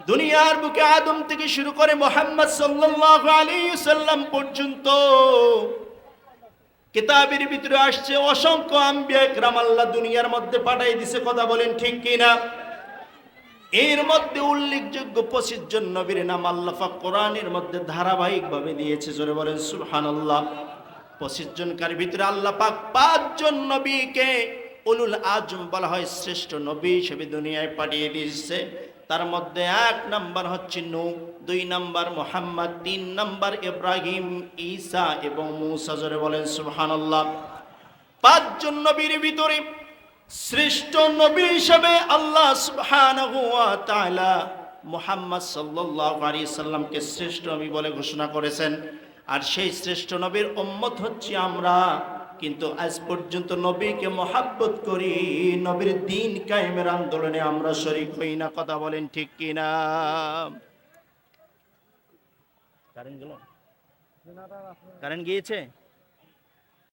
দুনিয়ার বুকে আদম থেকে শুরু করে মুহাম্মদ সাল্লাল্লাহু আলাইহি সাল্লাম পর্যন্ত কিতাবের ভিতরে আসছে অসংখ্য আম্বিয়া ইকরাম আল্লাহ দুনিয়ার মধ্যে পাঠিয়ে দিয়েছে। কথা বলেন ঠিক কিনা? এর মধ্যে উল্লেখযোগ্য 25 জন নবীর নাম আল্লাহ পাক কোরআনের মধ্যে ধারাবাহিকভাবে দিয়েছে। জোরে বলেন সুবহানাল্লাহ। 25 জনকার ভিতরে আল্লাহ পাক 5 জন নবীকে উলুল আজম বলা হয়, শ্রেষ্ঠ নবী হিসেবে দুনিয়ায় পাঠিয়ে দিয়েছে। তার মধ্যে 1 নাম্বার হচ্ছে নূহ, 2 নাম্বার মুহাম্মদ, 3 নাম্বার ইব্রাহিম, ঈসা এবং মূসা। জোরে বলেন সুবহানাল্লাহ। 5 জন নবীর ভিতরে শ্রেষ্ঠ নবী হিসেবে আল্লাহ সুবহানাহু ওয়া তাআলা মুহাম্মদ সাল্লাল্লাহু আলাইহি সাল্লামকে শ্রেষ্ঠ নবী বলে ঘোষণা করেছেন। আর সেই শ্রেষ্ঠ নবীর উম্মত হচ্ছে আমরা। কিন্তু আজ পর্যন্ত নবীকে মহব্বত করি, নবীর দ্বীন কায়েমের আন্দোলনে আমরা শরীক হই না। কথা বলেন ঠিক কিনা? কারেন্ট গেল? কারেন্ট গিয়েছে?